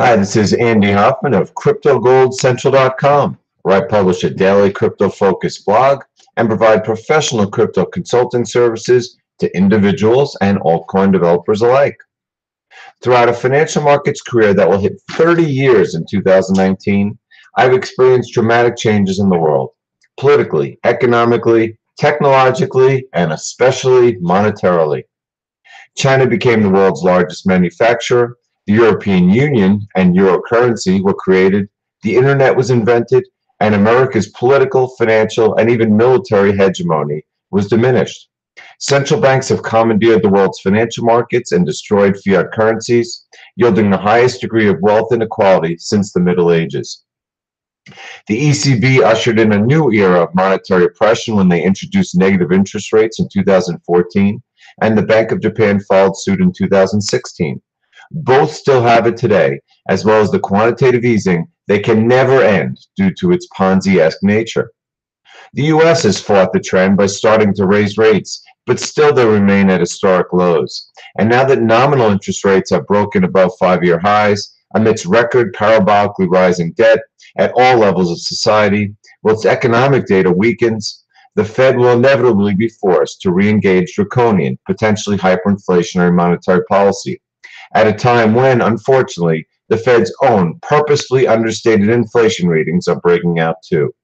Hi, this is Andy Hoffman of CryptoGoldCentral.com, where I publish a daily crypto-focused blog and provide professional crypto consulting services to individuals and altcoin developers alike. Throughout a financial markets career that will hit 30 years in 2019, I've experienced dramatic changes in the world, politically, economically, technologically, and especially monetarily. China became the world's largest manufacturer, the European Union and euro currency were created, the internet was invented, and America's political, financial, and even military hegemony was diminished. Central banks have commandeered the world's financial markets and destroyed fiat currencies, yielding the highest degree of wealth inequality since the Middle Ages. The ECB ushered in a new era of monetary oppression when they introduced negative interest rates in 2014, and the Bank of Japan followed suit in 2016. Both still have it today, as well as the quantitative easing they can never end due to its Ponzi-esque nature. The US has fought the trend by starting to raise rates, but still they remain at historic lows. And now that nominal interest rates have broken above 5-year highs, amidst record parabolically rising debt at all levels of society, while its economic data weakens, the Fed will inevitably be forced to re-engage draconian, potentially hyperinflationary monetary policy, at a time when, unfortunately, the Fed's own purposefully understated inflation readings are breaking out too.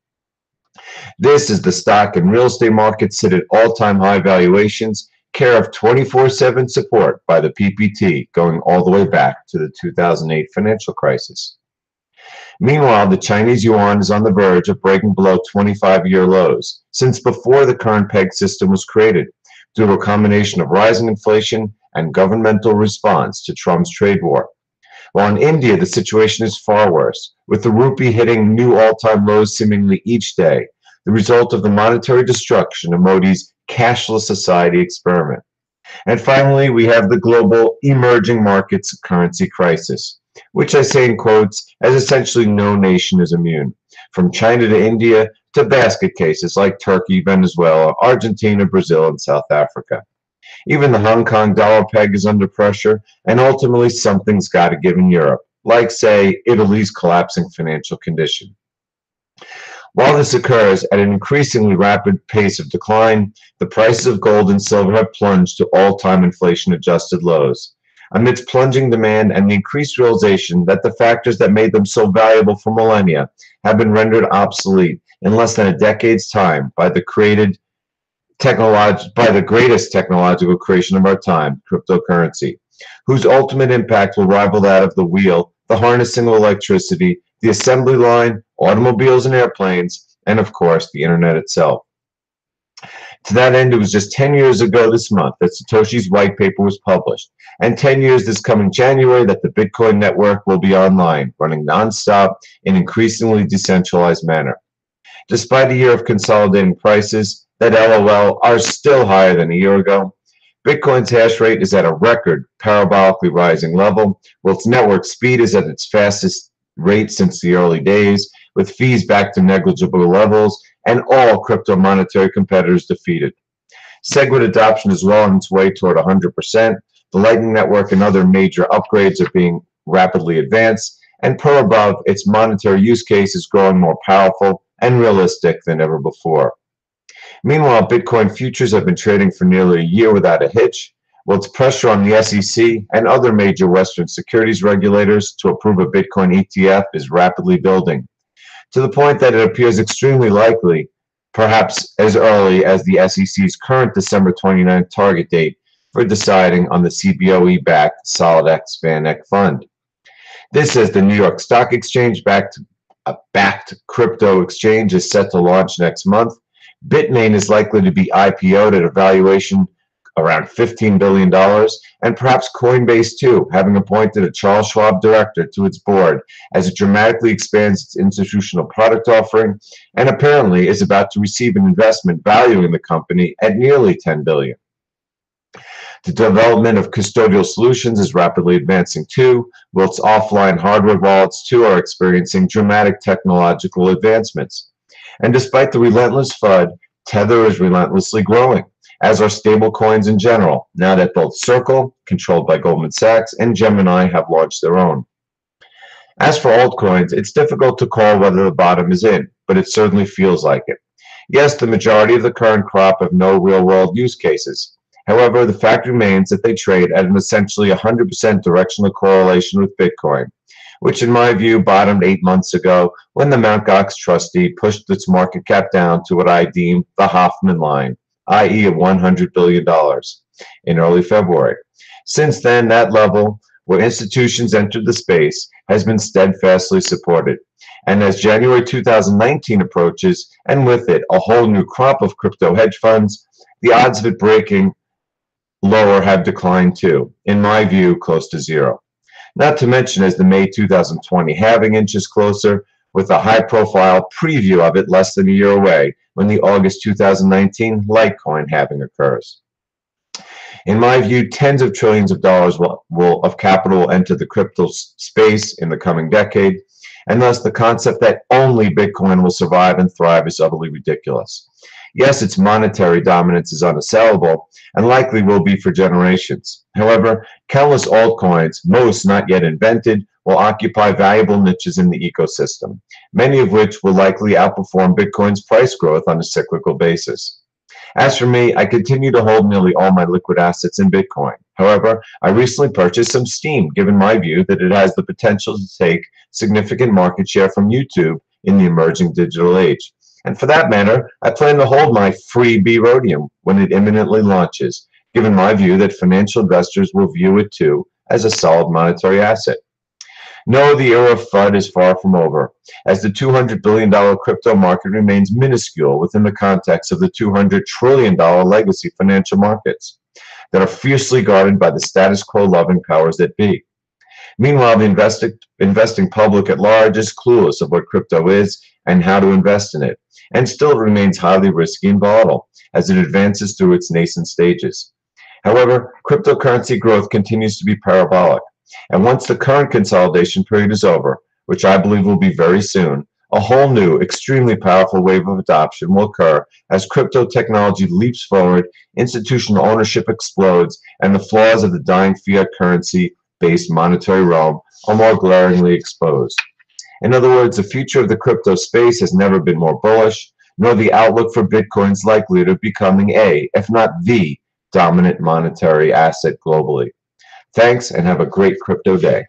This is the stock and real estate markets sit at all-time high valuations, care of 24/7 support by the PPT going all the way back to the 2008 financial crisis. Meanwhile, the Chinese yuan is on the verge of breaking below 25-year lows, since before the current peg system was created, due to a combination of rising inflation and governmental response to Trump's trade war. While in India, the situation is far worse, with the rupee hitting new all-time lows seemingly each day, the result of the monetary destruction of Modi's cashless society experiment. And finally, we have the global emerging markets currency crisis, which I say in quotes, as essentially no nation is immune, from China to India to basket cases like Turkey, Venezuela, Argentina, Brazil, and South Africa. Even the Hong Kong dollar peg is under pressure, and ultimately something's got to give in Europe, like, say, Italy's collapsing financial condition. While this occurs at an increasingly rapid pace of decline, the prices of gold and silver have plunged to all-time inflation-adjusted lows. Amidst plunging demand and the increased realization that the factors that made them so valuable for millennia have been rendered obsolete in less than a decade's time by the greatest technological creation of our time, cryptocurrency, whose ultimate impact will rival that of the wheel, the harnessing of electricity, the assembly line, automobiles and airplanes, and of course the internet itself. To that end, it was just 10 years ago this month that Satoshi's white paper was published, and 10 years this coming January that the Bitcoin network will be online, running nonstop in increasingly decentralized manner. Despite a year of consolidating prices that LOL are still higher than a year ago, Bitcoin's hash rate is at a record parabolically rising level, while its network speed is at its fastest rate since the early days, with fees back to negligible levels, and all crypto monetary competitors defeated. SegWit adoption is well on its way toward 100%. The Lightning Network and other major upgrades are being rapidly advanced, and per above, its monetary use case is growing more powerful and realistic than ever before. Meanwhile, Bitcoin futures have been trading for nearly a year without a hitch, while its pressure on the SEC and other major Western securities regulators to approve a Bitcoin ETF is rapidly building, to the point that it appears extremely likely, perhaps as early as the SEC's current December 29th target date for deciding on the CBOE-backed SolidX VanEck fund. This, as the New York Stock Exchange-backed crypto exchange is set to launch next month, Bitmain is likely to be IPO'd at a valuation around $15 billion, and perhaps Coinbase too, having appointed a Charles Schwab director to its board as it dramatically expands its institutional product offering, and apparently is about to receive an investment valuing the company at nearly $10 billion. The development of custodial solutions is rapidly advancing too, while its offline hardware wallets too are experiencing dramatic technological advancements. And despite the relentless FUD, Tether is relentlessly growing, as are stablecoins in general, now that both Circle, controlled by Goldman Sachs, and Gemini have launched their own. As for altcoins, it's difficult to call whether the bottom is in, but it certainly feels like it. Yes, the majority of the current crop have no real-world use cases. However, the fact remains that they trade at an essentially 100% directional correlation with Bitcoin, which in my view bottomed 8 months ago when the Mt. Gox trustee pushed its market cap down to what I deem the Hoffman line, i.e. $100 billion, in early February. Since then, that level, where institutions entered the space, has been steadfastly supported. And as January 2019 approaches, and with it a whole new crop of crypto hedge funds, the odds of it breaking lower have declined too, in my view, close to zero. Not to mention, as the May 2020 halving inches closer, with a high-profile preview of it less than a year away when the August 2019 Litecoin halving occurs. In my view, tens of trillions of dollars of capital will enter the crypto space in the coming decade, and thus the concept that only Bitcoin will survive and thrive is utterly ridiculous. Yes, its monetary dominance is unassailable and likely will be for generations. However, countless altcoins, most not yet invented, will occupy valuable niches in the ecosystem, many of which will likely outperform Bitcoin's price growth on a cyclical basis. As for me, I continue to hold nearly all my liquid assets in Bitcoin. However, I recently purchased some Steam, given my view that it has the potential to take significant market share from YouTube in the emerging digital age. And for that matter, I plan to hold my free B-Rhodium when it imminently launches, given my view that financial investors will view it too as a solid monetary asset. No, the era of FUD is far from over, as the $200 billion crypto market remains minuscule within the context of the $200 trillion legacy financial markets that are fiercely guarded by the status quo-loving powers that be. Meanwhile, the investing public at large is clueless of what crypto is and how to invest in it, and still remains highly risky and volatile as it advances through its nascent stages. However, cryptocurrency growth continues to be parabolic, and once the current consolidation period is over, which I believe will be very soon, a whole new, extremely powerful wave of adoption will occur as crypto technology leaps forward, institutional ownership explodes, and the flaws of the dying fiat currency-based monetary realm are more glaringly exposed. In other words, the future of the crypto space has never been more bullish, nor the outlook for Bitcoin's likelihood of becoming a, if not the, dominant monetary asset globally. Thanks, and have a great crypto day.